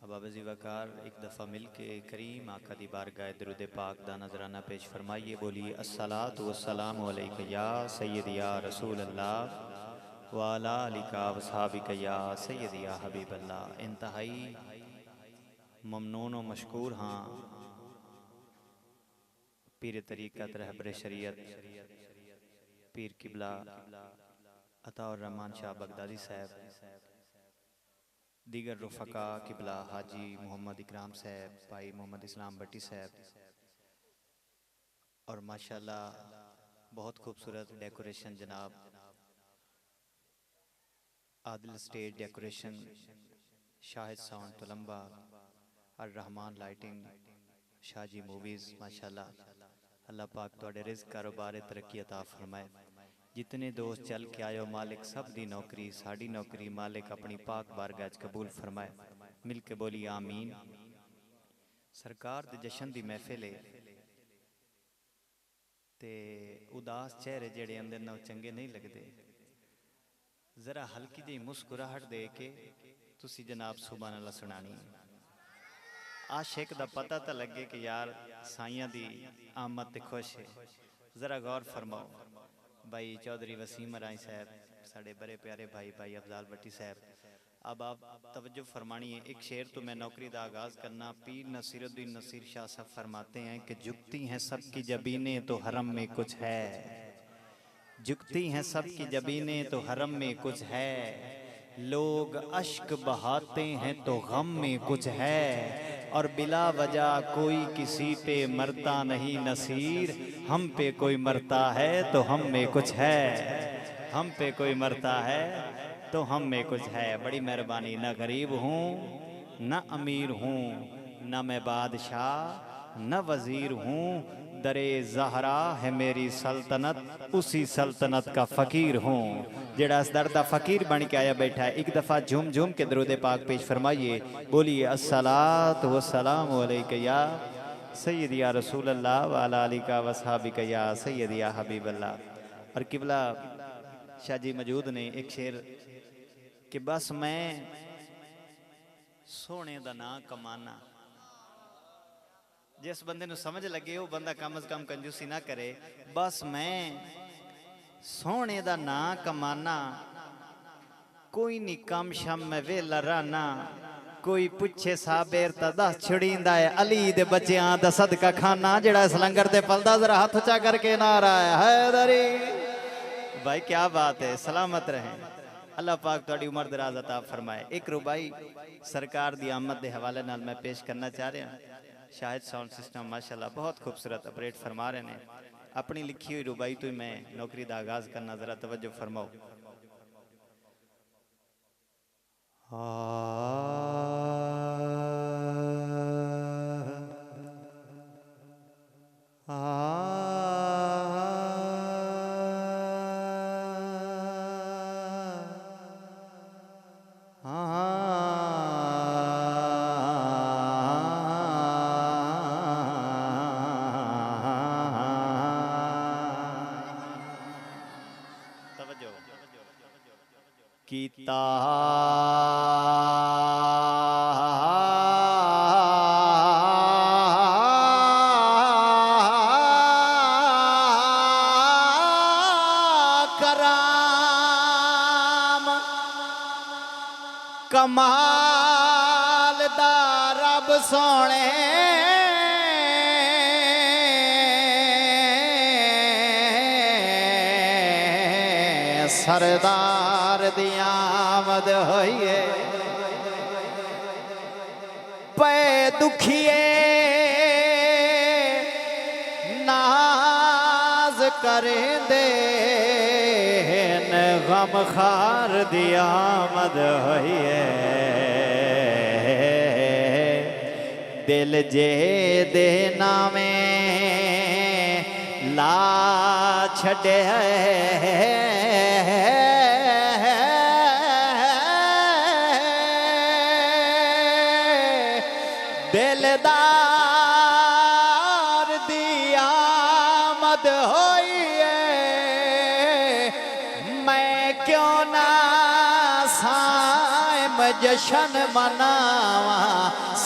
अबाबजी वकार एक दफ़ा मिल के करीम आका दी बारगाह दरूद पाक दा नजराना पेश फरमाइए। बोलिए अस्सलातु वस्सलामु अलैका या सय्यदी या रसूल अल्लाह व अला आलिका व सहाबिका या सय्यदी या हबीब अल्लाह। इंतहाई ममनून व मशकूर हाँ पीर तरीक़त रहबर शरीयत पीर किबला अताउर रहमान शाह बगदादी साहब, दीगर रुफ़का किबला हाजी मोहम्मद इकराम साहब, भाई मोहम्मद इस्लाम भट्टी साहब, और माशाल्लाह बहुत खूबसूरत डेकोरेशन जनाब Adil stage decoration, Shahid sound Talamba, अर रहमान लाइटिंग, शाहजी मूवीज़। माशाल्लाह अल्लाह पाक तुहाडे रिज़्क़ कारोबार तरक्की अता फरमाए। जितने दोस्त चल के आयो मालिक सब दी नौकरी साड़ी नौकरी मालिक अपनी पाक बारगाह कबूल फरमाए। मिल के बोली आमीन। सरकार दे जशन दी महफिल है ते उदास चेहरे जेड़े अंदर ना चंगे नहीं लगते, जरा हल्की जी मुस्कुराहट दे के तुसी जनाब सुभान अल्लाह सुनानी। आशिक दा पता तो लगे कि यार साइयां दी आमद ते खुश है। जरा गौर फरमाओ। भाई चौधरी वसीम राय साहब, साढ़े बड़े प्यारे भाई भाई अफजाल भट्टी साहब, अब आप तवज्जो फरमानी है। एक शेर तो मैं नौकरी का आगाज़ करना। पीर नसीरुद्दीन नसीर शाह साहब फरमाते हैं कि झुकती हैं सबकी जबीनें तो हरम में कुछ है, झुकती हैं सबकी जबीनें तो हरम में कुछ है, लोग अश्क बहाते हैं तो गम में कुछ है, और बिला वजह कोई किसी पे मरता नहीं नसीर, हम पे कोई मरता है तो हम में कुछ है, हम पे कोई मरता है तो हम में कुछ है। बड़ी मेहरबानी। न गरीब हूँ न अमीर हूँ, न मैं बादशाह न वज़ीर हूँ, दरे ज़हरा है मेरी सल्तनत, उसी सल्तनत का फ़कीर हूँ। जेड़ा इस दर दा फ़कीर बन के आया बैठा है, एक दफ़ा झूम झूम के दरूद पाक पेश फरमाइए। बोलिए अस्सलातु वस्सलामु अलैका या सय्यदी या रसूल अल्लाह व अला आलिका व सहाबिका या सय्यदी या हबीब अल्लाह। और किबला शाह जी मौजूद ने। एक शेर कि बस मैं सोने दा ना कमाना। जिस बंदे नू समझ लगे वो बंदा कम अज कम कंजूसी ना करे। बस मैं सोने दा ना कमाना, कोई नहीं कम शम मैं वेला रहना, कोई पुछे साबेर ता दस छुड़ींदा है, अली दे बच्चियां दा सदका खाना। जेड़ा इस लंगर ते पलदा जरा हाथ ऊंचा करके नारा है हैदरी। भाई क्या बात है। सलामत रहें। अल्लाह पाक तुहाडी उम्र दराज अता फरमाए। एक रुबाई सरकार दी आमद के हवाले नाल मैं पेश करना चाह रहा। शाहिद साउंड सिस्टम माशाल्लाह बहुत खूबसूरत ऑपरेट फरमा रहे हैं। अपनी लिखी हुई रुबाई तो ही मैं नौकरी का आगाज़ करना, ज़रा तवज्जो फरमाओ। कीता कराम कमाल दा रब सोने सरदार दी आमद होइए। पे दुखिए नाज करेंदे गम खार दी आमद होइए। दिल जे दे नामे ला छड़े दिलदार दी आमद होई है। मैं क्यों ना साइम जशन मनावा,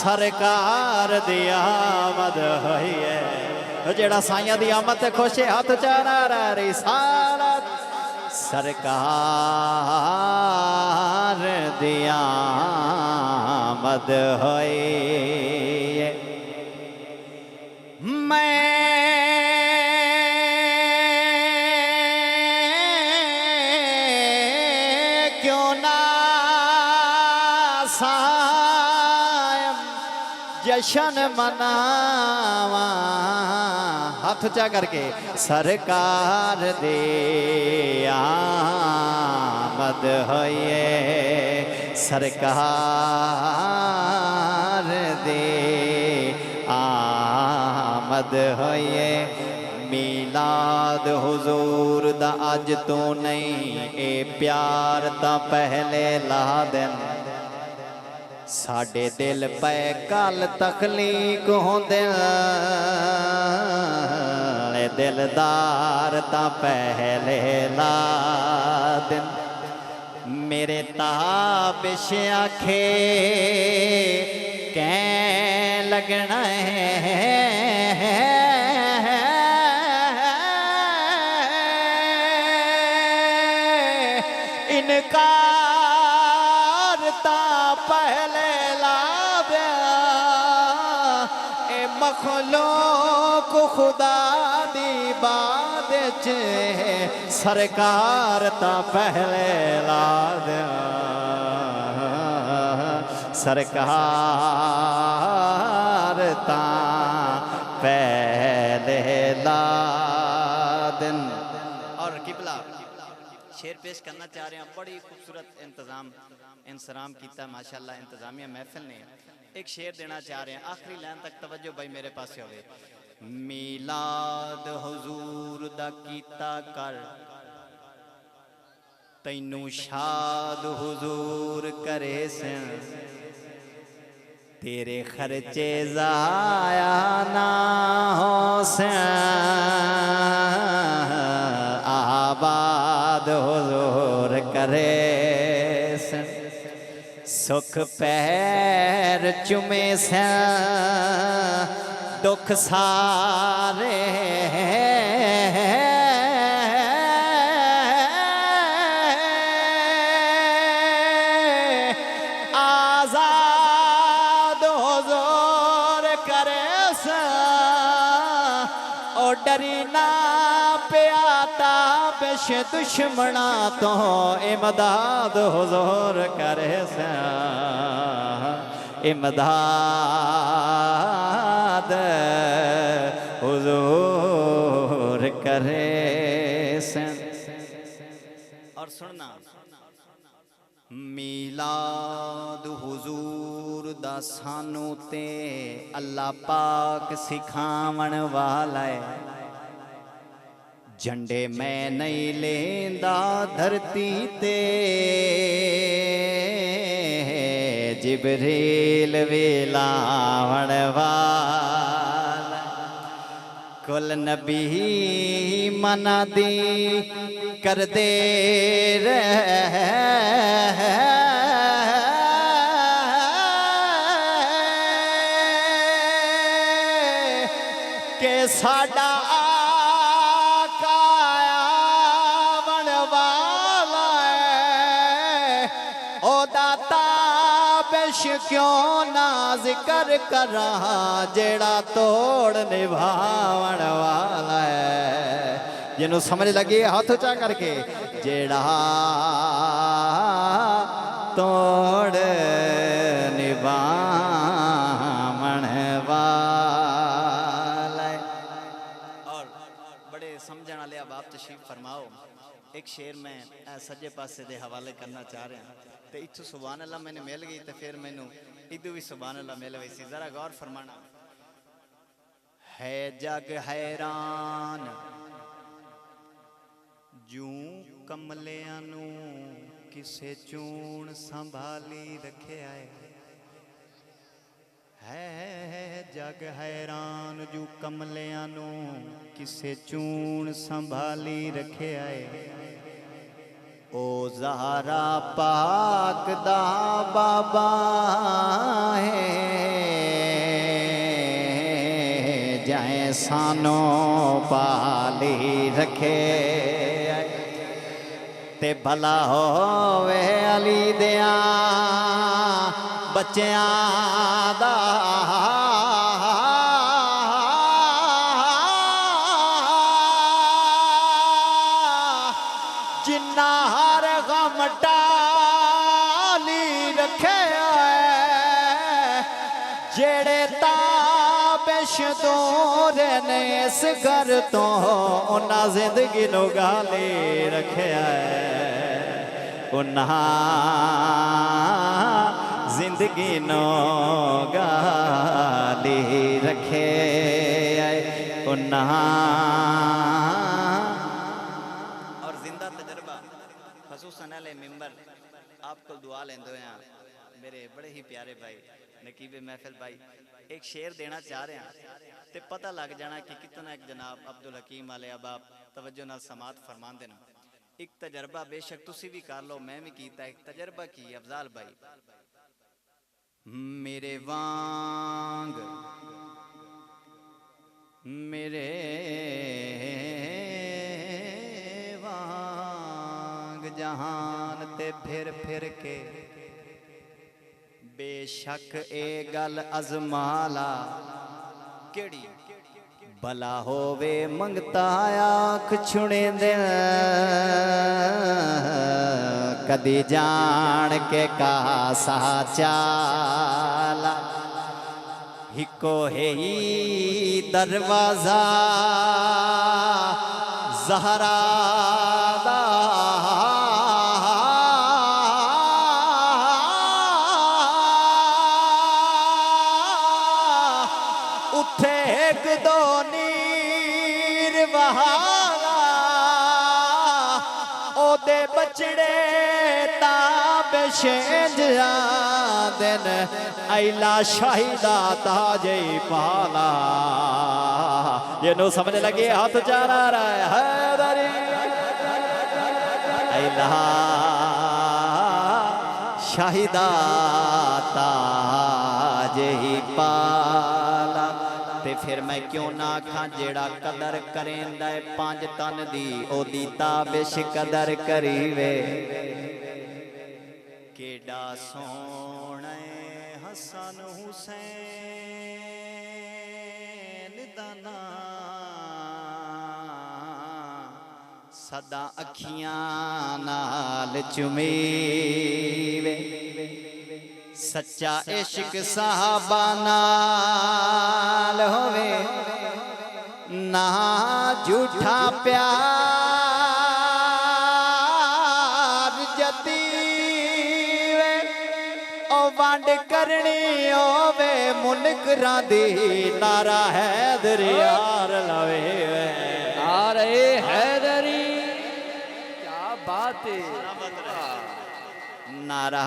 सरकार दी आमद होई है जेड़ा साइयां दी आमद ते खुश है हाथ चारा रिसालत सरकार दी आमद होई है। मैं क्यों ना जशन मनावा हाथ चा करके सरकार दे आमद होइए सरकार दे आमद होइए। मिलाद हुजूर दा अज तो नहीं ए प्यार ता पहले ला दिन साडे दिल पे कल तखलीक होंदे दिलदार ता पहले ला दिन मेरे ताबिश आखे कैं लगना है इनकार ता पहले मखलूक खुदा दी बात सरकार ता पहले ला दिया सरकार ता पहले ला दिन। और किबला शेर पेश करना चाह रहे हैं बड़ी खूबसूरत इंतजाम किया माशाल्लाह इंतजामिया महफिल ने एक शेर देना चाह रहे हैं आखिरी लाइन तक तवज्जो भाई मेरे पास होवे। मिलाद हुजूर दा कीता कर तैनू शाद हुजूर करे से तेरे खर्चे जाया ना हो से आबाद हुजूर करे से सुख पैर चुमे से दुख सारे आजाद हुजूर करे से ओ डरी ना प्याता बेश दुश्मना तो इमदाद हुजूर करे से इमदाद हुजूर करे से। और सुनना मिलाद हुजूर दा सानू ते अल्लाह पाक सिखावन वाला है झंडे मैं नहीं लेंदा धरती ते जिबरील वेलावण वाला कुल नबी मना दी कर दे के साडा क्यों ना जिक्र कर रहा जेड़ा तोड़ निभावन वाला है जिन्हों समझ लगी हाथ ऊंचा करके जेड़ा तोड़ निभावन वाला है। और बड़े समझने वाले अब आप तशरीफ फरमाओ एक शेर में सज्जे पासे दे हवाले करना चाह रहे हैं तो इतों सुभान अल्लाह मैंने मिल गई तो फिर मैनू इदू भी सुभान अल्लाह मिल गई सी जरा गौर फरमाना। है जग हैरान जूं कमलियां नू किसे चूण संभाली रखे आए है जग हैरान जूं कमलियां नू किसे चूण संभाली रखे आए ओ ज़हरा पाक दा बाबा है जाए सानो पाली रखे ते भला होवे अली दिया बच्चियां दा जिन्ना हर गम टाली रखे जेड़े ताबिश दूर ने इस घर तो उन्हें जिंदगी नो गाली रखे उन्हें जिंदगी नो गाली रखे उन्हें खसूसन अहले मिंबर आपको दुआ लेंदे हैं मेरे बड़े ही प्यारे भाई नकीबे महफिल भाई एक शेर देना चाह रहे हैं ते पता लग जाना कि कितना एक जनाब अब्दुल हकीम वाले अबाब तवज्जो नाल समात फरमान देना एक तजर्बा बेशक तुसी भी कर लो मैं भी कीता एक तजर्बा की अफजाल भाई मेरे वांग मेरे जहान ते फिर के बेशक ए गल अजमाला केड़ी भला होवे मंगता आँख छुने दे कदी जान के कासा चाला हिको है दरवाजा ज़हरा एक दो नीर बहारा ओदे बचड़े ताबेशेंज दिन ऐला शाहिदा ताजे पाला ये नो समझ लगे हाथ चारा रहा है दरी ऐला शाहिदा ताजे पाला ते फिर मैं क्यों ना आखा जेड़ा कदर करेंदा है 5 तन दी ओदी ताबिश कदर करीवे केड़ा सोने हसन हुसैन दाना सदा अखियां नाल चुमीवे सच्चा इश्क साहबा नाल होवे ना झूठा प्यार जतीवे ओ वंड करनी होवे मुनकरां दी नारा हैदरी यार लवे नारे हैदरी क्या बात है नारा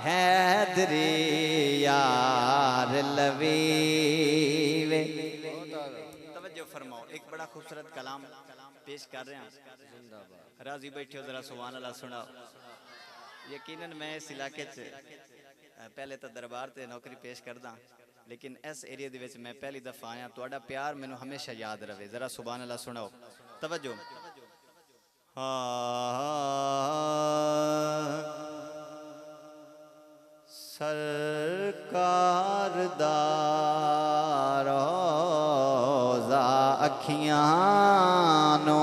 हैदरी यार लवीवे तवज्जो फरमाओ एक बड़ा खूबसूरत कलाम पेश कर रहे हैं राजी बैठे हो जरा सुभान अल्लाह सुनाओ यकीनन मैं इस इलाके च पहले तो दरबार ते नौकरी पेश करदा लेकिन इस एरिया दे विच मैं पहली दफा आया तुहाडा प्यार मैनू हमेशा याद रहे जरा सुभान अल्लाह सुनाओ तवज्जो सरकार दा रोज़ा अखियां नो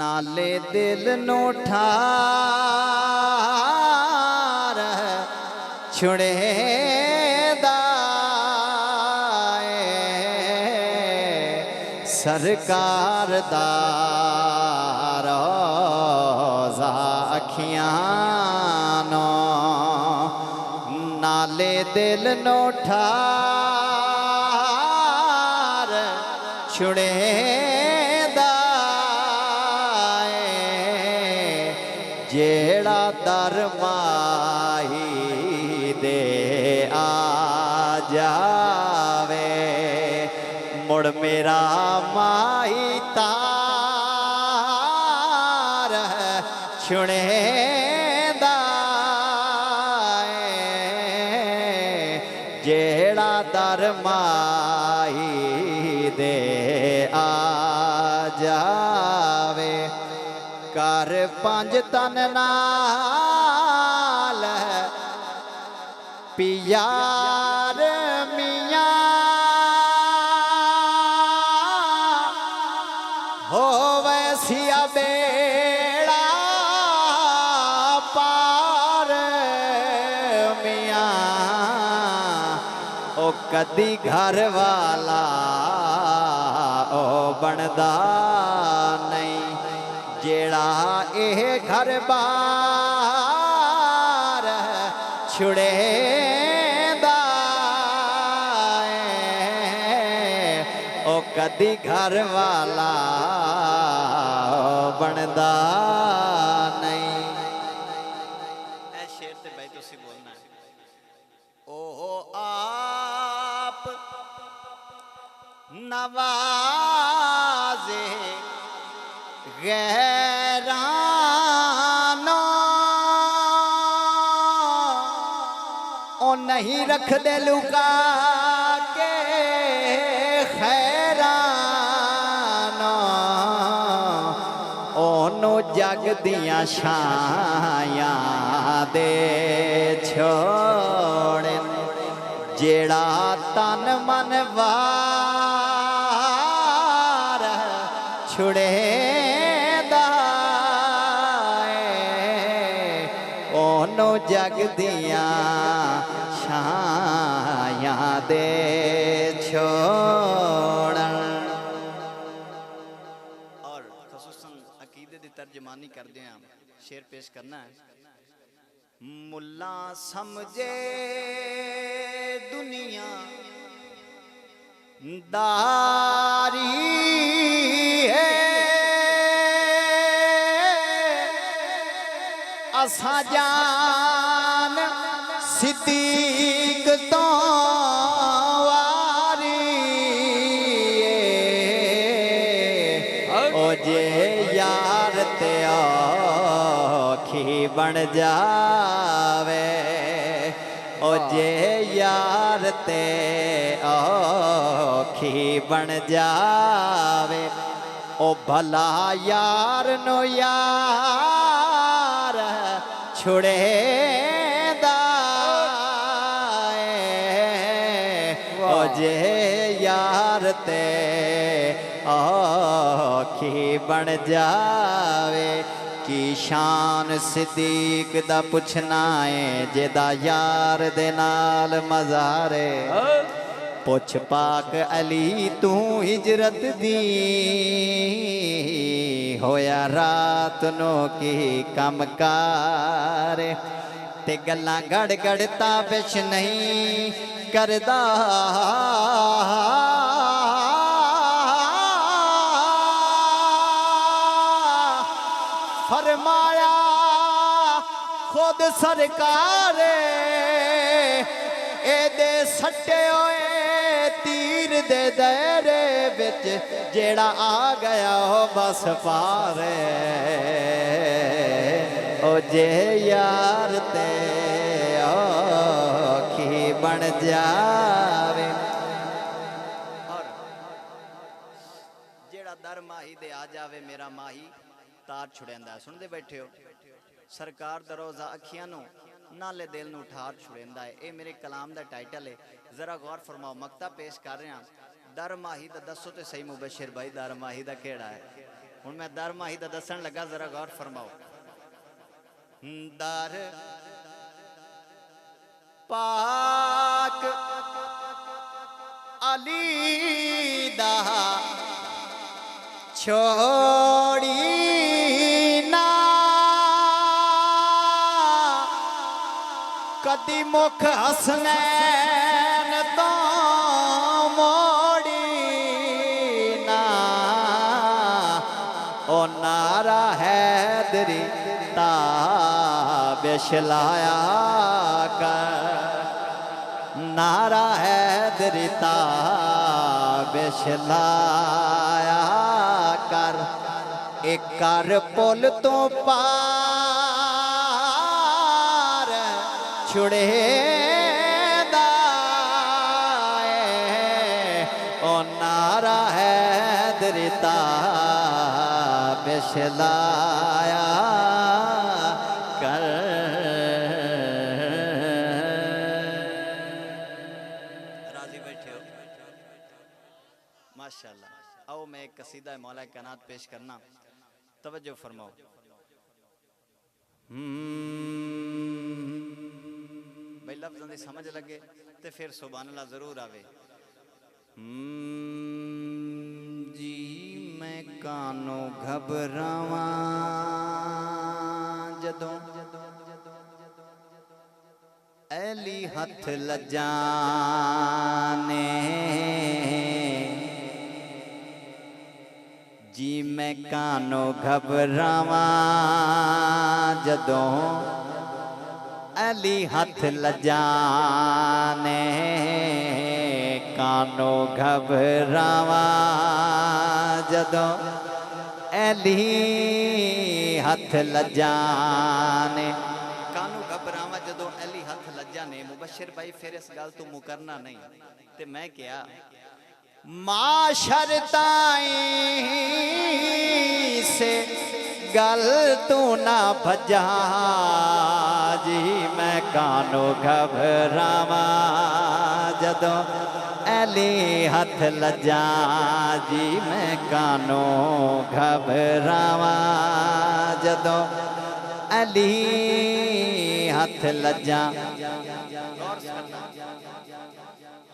नाले दिल नो ठार छुड़े सरकार दा रोज़ा अखियां नो नाले दिल नो ठार छुड़े जेड़ा दर माही दे आ जावे मुड़ मेरा माही तार छुड़े घर माही दे आ जावे कर पंज तन नाल पियार मियाँ हो वैसिया बेड़ा पार मियाँ ओ कदी घर वाला ओ बनदा नहीं जेड़ा ये घर बार छुड़ेंदा ओ कदी घर वाला बनदा नहीं। ऐ शेर ते भाई तुसी बोलना है ओ आप नवाजे गैरानो ओ नहीं रख दे लुका के खैरानो ओनो जग दियां छायां दे छोड़े जेड़ा तन मन वार छुड़े ओनो जग दियां छायां दे छोड़न। और खसूसन अकीदे दी तर्जमानी कर दिया शेर पेश करना है मुल्ला समझे दुनिया दारी है असा जान सिद्दीक तो वारी ओ जे यार ते औखी बन जावे ओ जे यार ते औखी बन जावे ओ भला यार नो यार छुड़ेंदा ओ जे यार ते औखी बन जावे की शान सिद्दीक दा पुछना है जेदा यार दे नाल मज़ारे पुछ पाक अली तू हिजरत दी होया रात नो की कम कार ते गल्लां गड़ गड़ता बिच नहीं करदा फरमाया खुद सरकार एदे सट्टे होए तीर दे दायरे विच जेड़ा आ गया हो बस पार ओ जे यार ते औखी बन जावे और जेड़ा दर माही दे आ जावे मेरा माही तार छुड़ेंदा है। सुनते बैठे हो सरकार दा रोज़ा अखियां नू नाले दिल नू ठार छुड़ेंदा है। ये मेरे कलाम दा टाइटल है जरा गौर फरमाओ मक्ता पेश कर रहा दर माही दा दसो तो सही मुबशिर भाई दर माही दा केड़ा है हुण मैं दर माही दा दसन लगा जरा गौर फरमाओ दर पाक अली दा छोड़ी ना कदी मुख हसनैन तो मोड़ी ना ओ नारा हैदरी ताबिश लाया कर नारा हैदरी ताबिश लाया कर एक कर पुल तो पार छुड़े ताबिश लाया कर। राजी बैठे हो? माशाल्लाह। आओ मैं एक कसीदा मौला कायनात पेश करना, तवज्जो फरमाओ। भाई लफ्ज़ों की समझ लगे तो फिर सुभान अल्लाह जरूर आवे। जी मैं कानों घबरावा जदों ऐली हथ लजाने, जी मैं कानों घबरावा जदों ऐली हथ लजाने, कानों घबरावा जदों ऐली हथ लजाने, कानों घबरावा जदों ऐली हथ लजाने। मुबशिर भाई फिर इस गल तू मुकरना नहीं ते मैं क्या माशर ताईं से गल तू ना भजा, जी मैं कानों घबरावा जदों ऐली हथ लजा, जी मैं कानों घबरावा जदों ऐली हथ लजा।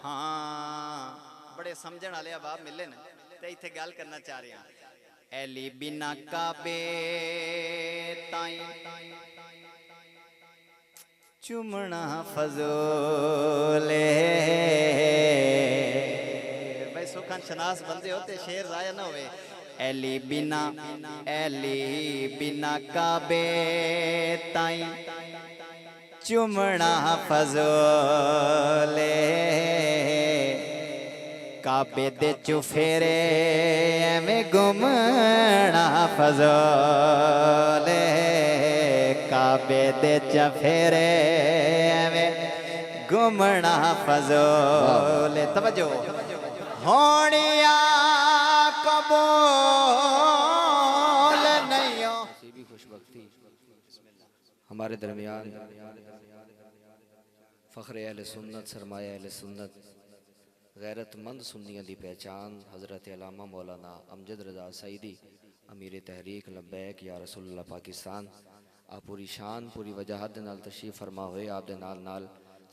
हाँ बड़े समझण वाले बाप मिले ने ते इत्थे गल करना चाह रहे हैं। ऐली बिना काबे ताई चुमना फजोले। भाई सुखन शनास बंदे होते शेर जाया ना होवे। ऐली बिना काबे ताई चुमना फजोले, काबे दे चुफेरे एवें घुमना फजोले, काबे दे चफेरे एवें घुमना फजोले। तवज्जो होनिया कबूल नहीं हो। खुशबख्ती हमारे दरमियान फ़ख्र अहले सुन्नत, सरमाया अहले सुन्नत, गैरतमंद सुन्नियों की पहचान हज़रत अल्लामा मौलाना अमजद रज़ा सईदी अमीर तहरीक लब्बैक या रसूलुल्लाह पाकिस्तान। आप पूरी शान पूरी वजाहत दे नाल तशरीफ फरमा हुए। आप दे नाल नाल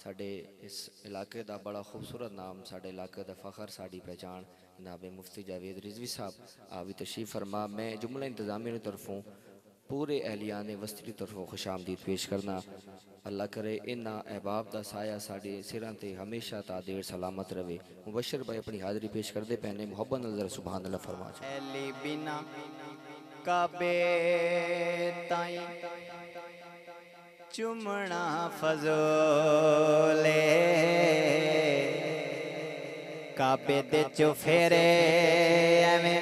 साडे इस इलाके का बड़ा खूबसूरत नाम, साडे इलाके का फ़ख्र, साड़ी पहचान जनाब मुफ्ती जावेद रिजवी साहब आप भी तशरीफ फरमा। मैं जुमला इंतज़ामिया की तरफों पूरे एहलियान वस्ती की तरफों खुश आमदीद पेश करना। अल्लाह करे इन्ना अहबाब का साया साढ़े सिरां ते हमेशा तादेर सलामत रहे। मुबशर भाई अपनी हाज़री पेश करते पहने मोहब्बत नजर सुभान अल्लाह फरमा। ऐली बिना काबे ताई चुमना फजोले, काबे दे चुफेरे एवें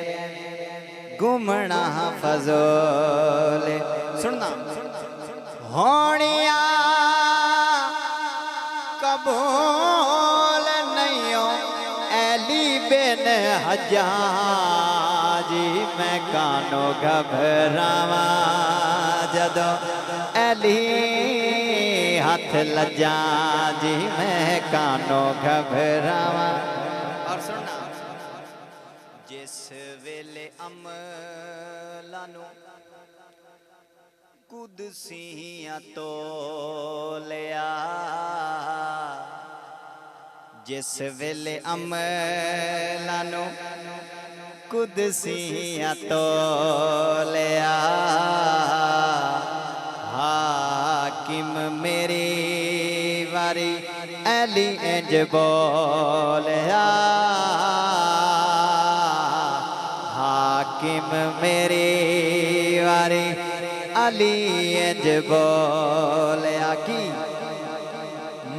घुमना फजोले। सुनना होनिया कबूल नहीं हो ऐली बिन हजा, जी मैं कानों घबरावा जदों ऐली हथ लजा, जी मैं कानों घबरावा। और सुनना जिस वेले अमला नू कुदसियां तो लिया, जिस वेले अमला नू कुदसियां तो लिया, हाकिम मेरी वारी ऐली इंज बोलिया, हाकिम मेरी वारी अली इंज बोलिया कि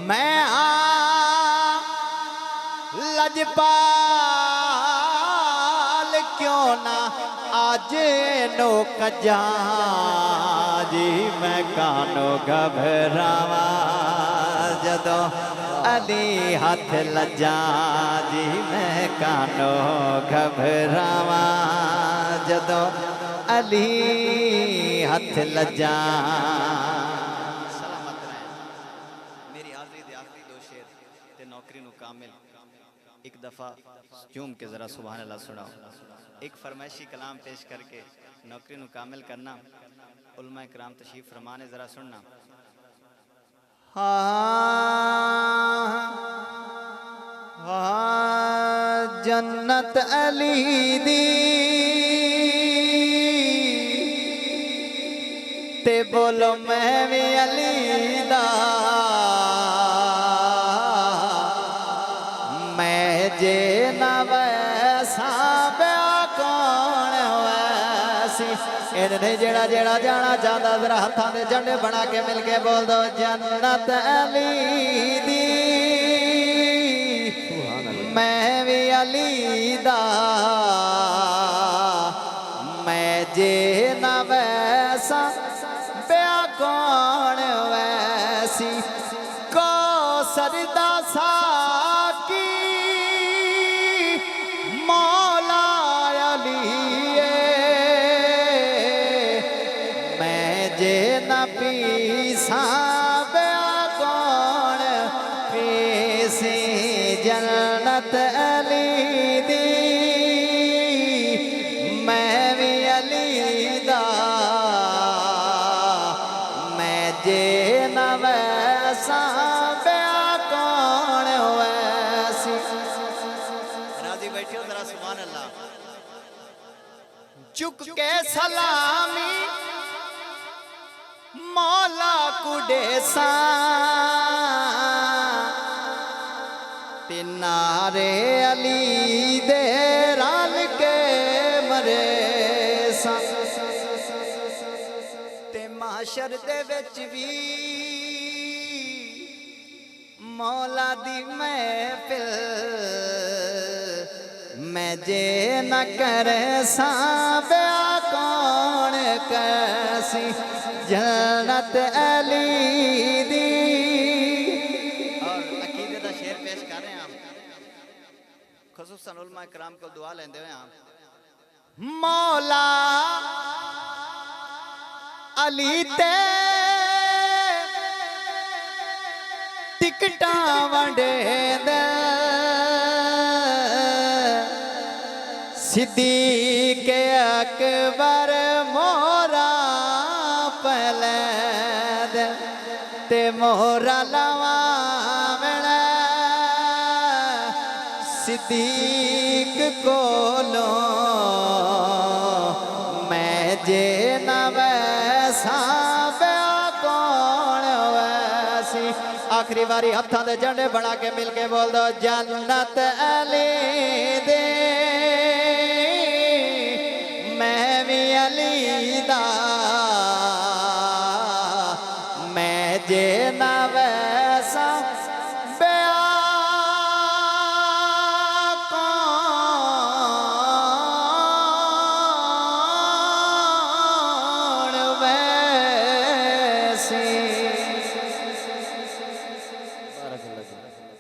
मैं लजपाल क्यों ना आज नो कजा, जी मैं कानों घबरावा जदों अली हथ लजा जी मैं कानो घबरावा जदों अली हथ लजा। सलामत रहें। मेरी हाज़री दे आखिरी दो शेर ते नौकरी नु कामिल एक दफ़ा झूम के ज़रा सुभान अल्लाह सुनाओ। एक फरमाइशी कलाम पेश करके नौकरी नु कामिल करना। उलमा इकराम तशरीफ फरमाने ज़रा सुनना। जन्नत अली दी ते बोलो मैं भी अली दा मैं जे ना वैसा ब्याह कौन वैसी। इन्हें जेड़ा जेड़ा जाना चाहता जरा हथा दे झंडे बना के मिल के बोल दो जन्नत अली दी मैं भी अली दा मैं जे ना वैसा ब्याह कौन वैसी। को सरदा साकी मौला अली मैं जे न पीसा ब्याह कौन पीसी। जन्नत अली दी मैं भी अली दा मैं जे न वैसा ब्याह कौन वैसी। राजी बैठे हो जरा सुभान अल्लाह। झुक के सलामी मौला कुडेसा ते नारे अली दे रल के मरे सा ते माशर दे विच भी मौला दी महफिल मैं जे न करे सा ब्याह कौन कैसी। जन्नत अली दी। और अकीदे दा शेर पेश कर रहे हैं हम खुसूसन उलमा इकराम को दुआ लेंदे हुए हम। मौला अली ते टिकटा वंडे दे सिद्दीक़ अकबर मोरा पहले ते मोरा लवावड़ा सिद्दीक़ कोलो मैं जे न वैसा ब्याह कौन वैसी। आखिरी बारी हथा दे झंडे बना के मिल के बोल दो जन्नत अली दे मैं भी अली दा